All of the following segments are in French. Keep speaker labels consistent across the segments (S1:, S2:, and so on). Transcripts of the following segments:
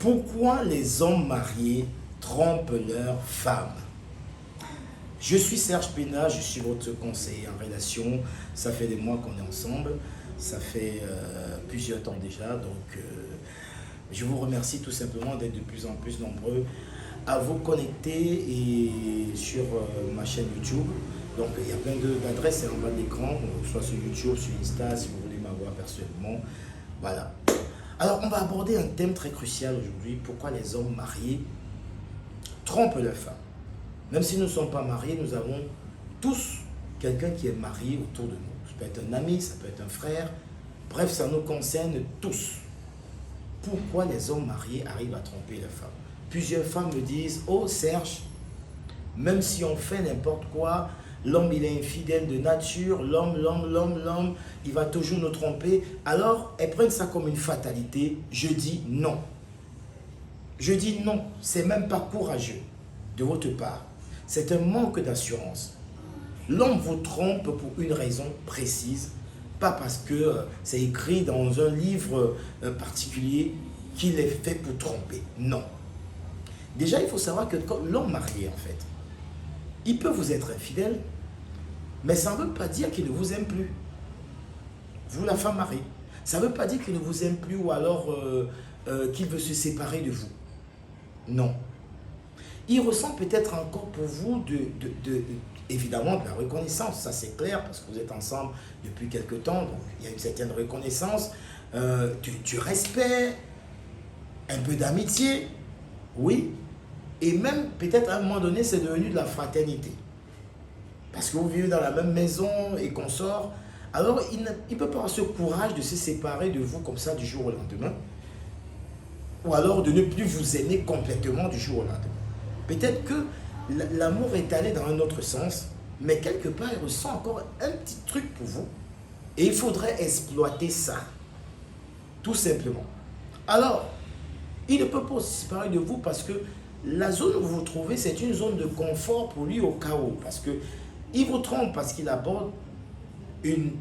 S1: Pourquoi les hommes mariés trompent leurs femmes? Je suis Serge Pena, je suis votre conseiller en relation. Ça fait des mois qu'on est ensemble, ça fait plusieurs temps déjà. Donc, je vous remercie tout simplement d'être de plus en plus nombreux à vous connecter et sur ma chaîne YouTube. Donc, il y a plein d'adresses en bas de l'écran, soit sur YouTube, sur Insta, si vous voulez m'avoir personnellement. Voilà. Alors, on va aborder un thème très crucial aujourd'hui. Pourquoi les hommes mariés trompent leurs femmes? Même si nous ne sommes pas mariés, nous avons tous quelqu'un qui est marié autour de nous. Ça peut être un ami, ça peut être un frère. Bref, ça nous concerne tous. Pourquoi les hommes mariés arrivent à tromper leurs femmes? Plusieurs femmes me disent, oh Serge, même si on fait n'importe quoi, l'homme il est infidèle de nature, l'homme, il va toujours nous tromper. Alors, elles prennent ça comme une fatalité. Je dis non. Je dis non, c'est même pas courageux de votre part. C'est un manque d'assurance. L'homme vous trompe pour une raison précise, pas parce que c'est écrit dans un livre particulier qu'il est fait pour tromper. Non. Déjà, il faut savoir que l'homme marié, en fait, il peut vous être infidèle, mais ça ne veut pas dire qu'il ne vous aime plus. Vous, la femme mariée. Ça ne veut pas dire qu'il ne vous aime plus ou alors qu'il veut se séparer de vous. Non. Il ressent peut-être encore pour vous évidemment de la reconnaissance, ça c'est clair, parce que vous êtes ensemble depuis quelque temps, donc il y a une certaine reconnaissance, du respect, un peu d'amitié, oui, et même peut-être à un moment donné c'est devenu de la fraternité. Parce que vous vivez dans la même maison et qu'on sort, alors il ne peut pas avoir ce courage de se séparer de vous comme ça du jour au lendemain, ou alors de ne plus vous aimer complètement du jour au lendemain. Peut-être que l'amour est allé dans un autre sens, mais quelque part, il ressent encore un petit truc pour vous. Et il faudrait exploiter ça, tout simplement. Alors, il ne peut pas se séparer de vous parce que la zone où vous vous trouvez, c'est une zone de confort pour lui au cas où. Parce qu'il vous trompe parce qu'il aborde une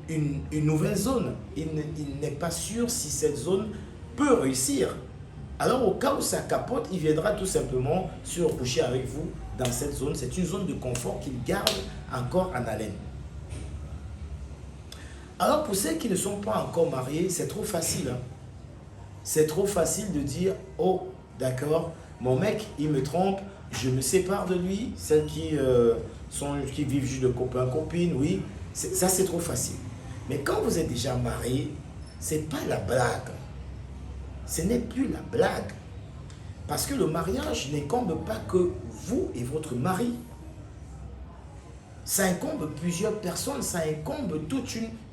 S1: nouvelle zone. Il n'est pas sûr si cette zone peut réussir. Alors, au cas où ça capote, il viendra tout simplement se recoucher avec vous dans cette zone. C'est une zone de confort qu'il garde encore en haleine. Alors, pour ceux qui ne sont pas encore mariés, c'est trop facile. Hein? C'est trop facile de dire, oh, d'accord, mon mec, il me trompe, je me sépare de lui. Celles qui vivent juste de copain-copine, oui, ça c'est trop facile. Mais quand vous êtes déjà marié, c'est pas la blague. Ce n'est plus la blague. Parce que le mariage n'incombe pas que vous et votre mari. Ça incombe plusieurs personnes, ça incombe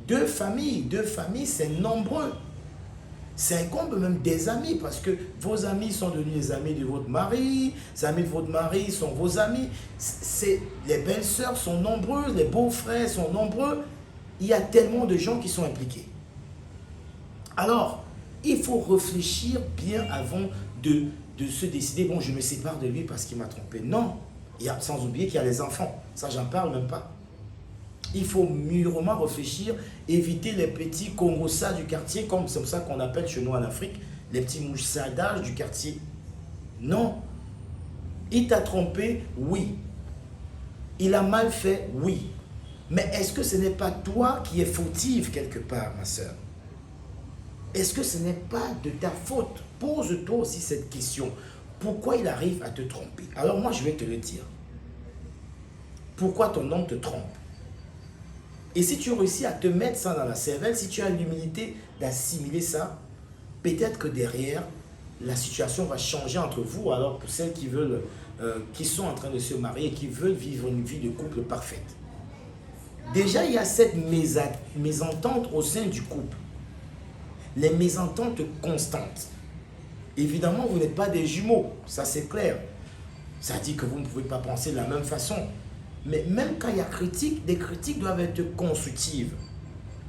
S1: deux familles. Deux familles, c'est nombreux. Ça incombe même des amis, parce que vos amis sont devenus les amis de votre mari, les amis de votre mari sont vos amis. Les belles-sœurs sont nombreuses, les beaux-frères sont nombreux. Il y a tellement de gens qui sont impliqués. Alors, il faut réfléchir bien avant de se décider, bon, je me sépare de lui parce qu'il m'a trompé. Non, sans oublier qu'il y a les enfants. Ça, j'en parle même pas. Il faut mûrement réfléchir, éviter les petits congossas du quartier, comme c'est ça qu'on appelle chez nous en Afrique, les petits moussadages du quartier. Non. Il t'a trompé, oui. Il a mal fait, oui. Mais est-ce que ce n'est pas toi qui es fautive quelque part, ma soeur? Est-ce que ce n'est pas de ta faute? Pose-toi aussi cette question. Pourquoi il arrive à te tromper? Alors moi, je vais te le dire. Pourquoi ton homme te trompe? Et si tu réussis à te mettre ça dans la cervelle, si tu as l'humilité d'assimiler ça, peut-être que derrière, la situation va changer entre vous. Alors pour celles qui sont en train de se marier et qui veulent vivre une vie de couple parfaite. Déjà, il y a cette mésentente au sein du couple. Les mésententes constantes. Évidemment, vous n'êtes pas des jumeaux, ça c'est clair. Ça dit que vous ne pouvez pas penser de la même façon. Mais même quand il y a critique, des critiques doivent être constructives.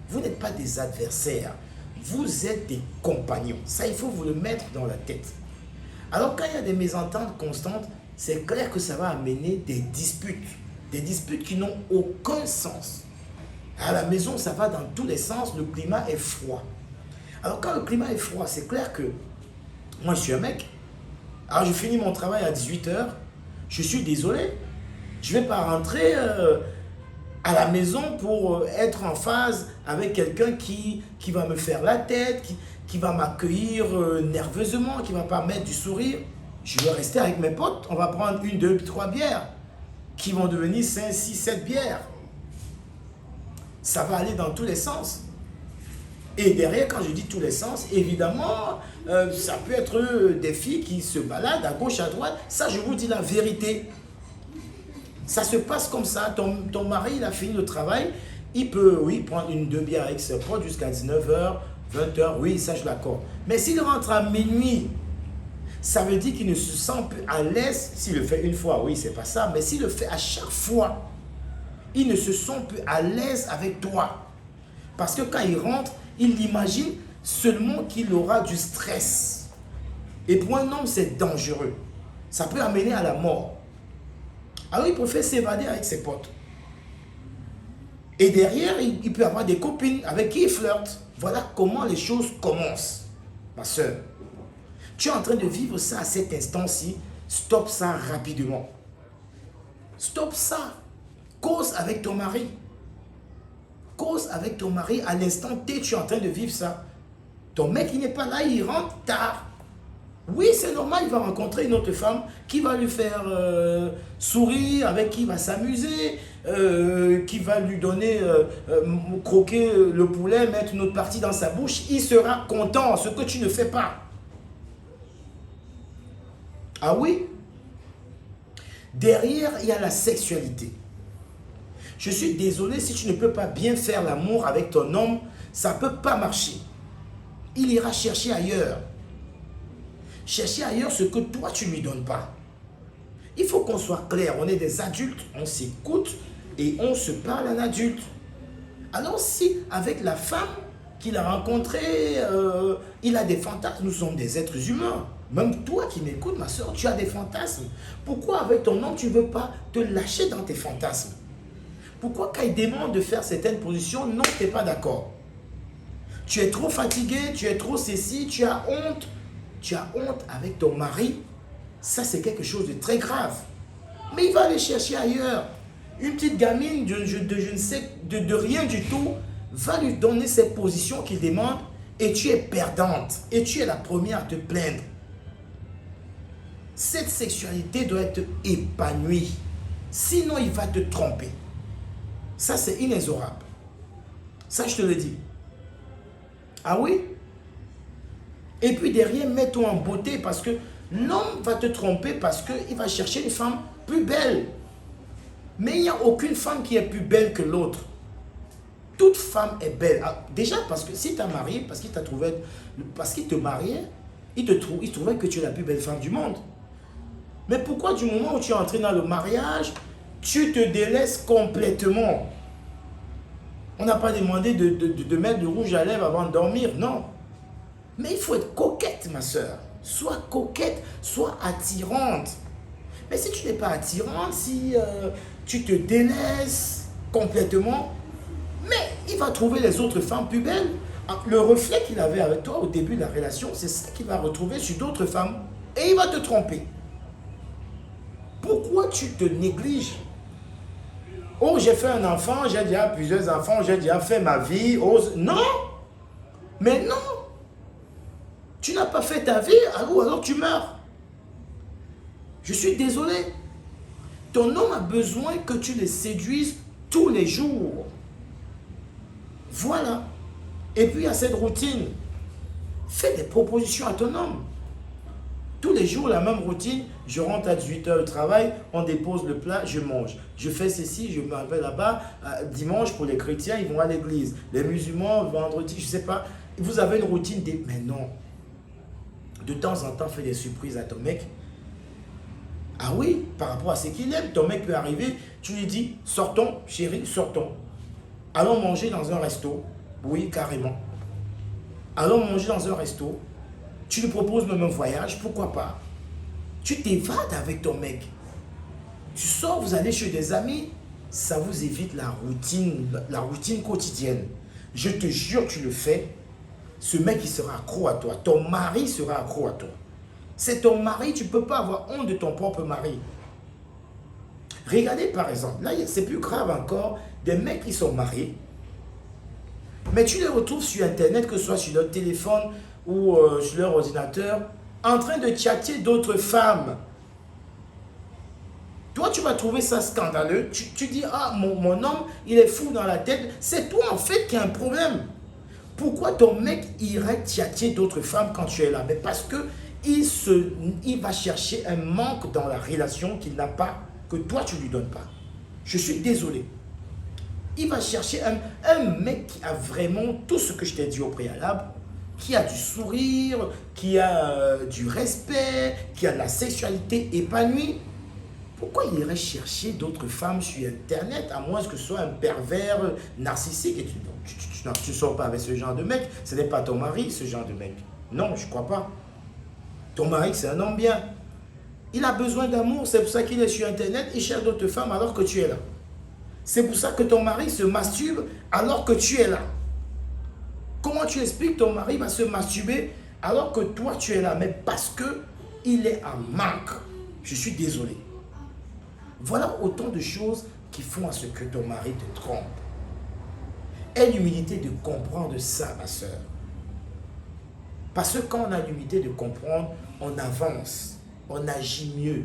S1: Vous n'êtes pas des adversaires, vous êtes des compagnons. Ça, il faut vous le mettre dans la tête. Alors quand il y a des mésententes constantes, c'est clair que ça va amener des disputes qui n'ont aucun sens. À la maison, ça va dans tous les sens, le climat est froid. Alors quand le climat est froid, c'est clair que moi je suis un mec, Alors je finis mon travail à 18 h. Je suis désolé. Je ne vais pas rentrer à la maison pour être en phase avec quelqu'un qui va me faire la tête, qui va m'accueillir nerveusement, qui ne va pas mettre du sourire. Je vais rester avec mes potes. On va prendre 1, 2, 3 bières qui vont devenir 5, 6, 7 bières. Ça va aller dans tous les sens. Et derrière, quand je dis tous les sens, évidemment, ça peut être des filles qui se baladent à gauche, à droite. Ça, je vous dis la vérité. Ça se passe comme ça. Ton mari, il a fini le travail. Il peut, oui, prendre 1, 2 bières avec ses potes jusqu'à 19 h, 20 h. Oui, ça, je l'accorde. Mais s'il rentre à minuit, ça veut dire qu'il ne se sent plus à l'aise. S'il le fait une fois, oui, c'est pas ça. Mais s'il le fait à chaque fois, il ne se sent plus à l'aise avec toi. Parce que quand il rentre, il imagine seulement qu'il aura du stress. Et pour un homme, c'est dangereux. Ça peut amener à la mort. Alors il préfère s'évader avec ses potes. Et derrière, il peut avoir des copines avec qui il flirte. Voilà comment les choses commencent, ma soeur. Tu es en train de vivre ça à cet instant-ci. Stop ça rapidement. Stop ça. Cause avec ton mari. Cause avec ton mari à l'instant T, tu es en train de vivre ça. Ton mec, il n'est pas là, il rentre tard. Oui, c'est normal, il va rencontrer une autre femme qui va lui faire sourire, avec qui il va s'amuser, qui va lui donner, croquer le poulet, mettre une autre partie dans sa bouche. Il sera content, ce que tu ne fais pas. Ah oui? Derrière, il y a la sexualité. Je suis désolé, si tu ne peux pas bien faire l'amour avec ton homme, ça ne peut pas marcher. Il ira chercher ailleurs. Chercher ailleurs ce que toi, tu ne lui donnes pas. Il faut qu'on soit clair. On est des adultes, on s'écoute et on se parle en adulte. Alors si, avec la femme qu'il a rencontrée, il a des fantasmes, nous sommes des êtres humains. Même toi qui m'écoutes, ma soeur, tu as des fantasmes. Pourquoi avec ton homme, tu ne veux pas te lâcher dans tes fantasmes? Pourquoi quand il demande de faire certaines positions, non, tu n'es pas d'accord? Tu es trop fatigué, tu es trop ceci, tu as honte. Tu as honte avec ton mari. Ça, c'est quelque chose de très grave. Mais il va aller chercher ailleurs. Une petite gamine de rien du tout va lui donner cette position qu'il demande et tu es perdante. Et tu es la première à te plaindre. Cette sexualité doit être épanouie. Sinon, il va te tromper. Ça, c'est inexorable. Ça, je te le dis. Ah oui? Et puis derrière, mets-toi en beauté parce que l'homme va te tromper parce qu'il va chercher une femme plus belle. Mais il n'y a aucune femme qui est plus belle que l'autre. Toute femme est belle. Déjà parce que si tu as marié, parce qu'il te mariait, il trouvait que tu es la plus belle femme du monde. Mais pourquoi du moment où tu es entré dans le mariage, tu te délaisses complètement? On n'a pas demandé de mettre du rouge à lèvres avant de dormir, non. Mais il faut être coquette, ma soeur. Sois coquette, sois attirante. Mais si tu n'es pas attirante, si tu te délaisses complètement, mais il va trouver les autres femmes plus belles. Le reflet qu'il avait avec toi au début de la relation, c'est ça qu'il va retrouver sur d'autres femmes. Et il va te tromper. Pourquoi tu te négliges? Oh, j'ai fait un enfant, j'ai déjà plusieurs enfants, j'ai déjà fait ma vie. Oh, non! Mais non! Tu n'as pas fait ta vie, alors tu meurs. Je suis désolé. Ton homme a besoin que tu le séduises tous les jours. Voilà. Et puis, il y a cette routine. Fais des propositions à ton homme. Tous les jours, la même routine. Je rentre à 18 h au travail, on dépose le plat, je mange. Je fais ceci, je m'en vais là-bas. Dimanche, pour les chrétiens, ils vont à l'église. Les musulmans, vendredi, je ne sais pas. Vous avez une routine. Mais non. De temps en temps, fais des surprises à ton mec. Ah oui, par rapport à ce qu'il aime, ton mec peut arriver, tu lui dis, sortons, chérie, sortons. Allons manger dans un resto. Oui, carrément. Allons manger dans un resto. Tu lui proposes même un voyage, pourquoi pas? Tu t'évades avec ton mec. Tu sors, vous allez chez des amis, ça vous évite la routine quotidienne. Je te jure, tu le fais. Ce mec, il sera accro à toi. Ton mari sera accro à toi. C'est ton mari, tu ne peux pas avoir honte de ton propre mari. Regardez par exemple, là c'est plus grave encore, des mecs qui sont mariés, mais tu les retrouves sur internet, que ce soit sur leur téléphone ou sur leur ordinateur, en train de chatter d'autres femmes. Toi, tu vas trouver ça scandaleux. Tu dis, ah, mon homme, il est fou dans la tête. C'est toi, en fait, qui a un problème. Pourquoi ton mec irait chatter d'autres femmes quand tu es là? Mais parce que il va chercher un manque dans la relation qu'il n'a pas, que toi, tu ne lui donnes pas. Je suis désolé. Il va chercher un mec qui a vraiment tout ce que je t'ai dit au préalable, qui a du sourire, qui a du respect, qui a de la sexualité épanouie. Pourquoi il irait chercher d'autres femmes sur Internet, à moins que ce soit un pervers narcissique? Et tu ne sors pas avec ce genre de mec. Ce n'est pas ton mari, ce genre de mec. Non, je ne crois pas. Ton mari, c'est un homme bien. Il a besoin d'amour. C'est pour ça qu'il est sur Internet. Il cherche d'autres femmes alors que tu es là. C'est pour ça que ton mari se masturbe alors que tu es là. Comment tu expliques que ton mari va se masturber alors que toi, tu es là? Mais parce qu'il est en manque. Je suis désolé. Voilà autant de choses qui font à ce que ton mari te trompe. Aie l'humilité de comprendre ça, ma soeur. Parce que quand on a l'humilité de comprendre, on avance, on agit mieux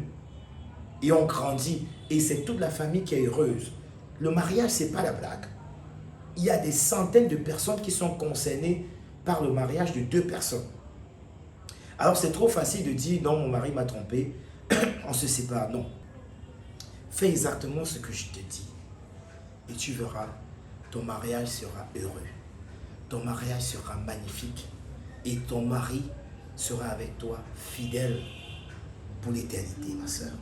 S1: et on grandit. Et c'est toute la famille qui est heureuse. Le mariage, ce n'est pas la blague. Il y a des centaines de personnes qui sont concernées par le mariage de 2 personnes. Alors c'est trop facile de dire, non, mon mari m'a trompé, on se sépare. Non. Fais exactement ce que je te dis. Et tu verras, ton mariage sera heureux. Ton mariage sera magnifique. Et ton mari sera avec toi fidèle pour l'éternité, ma soeur.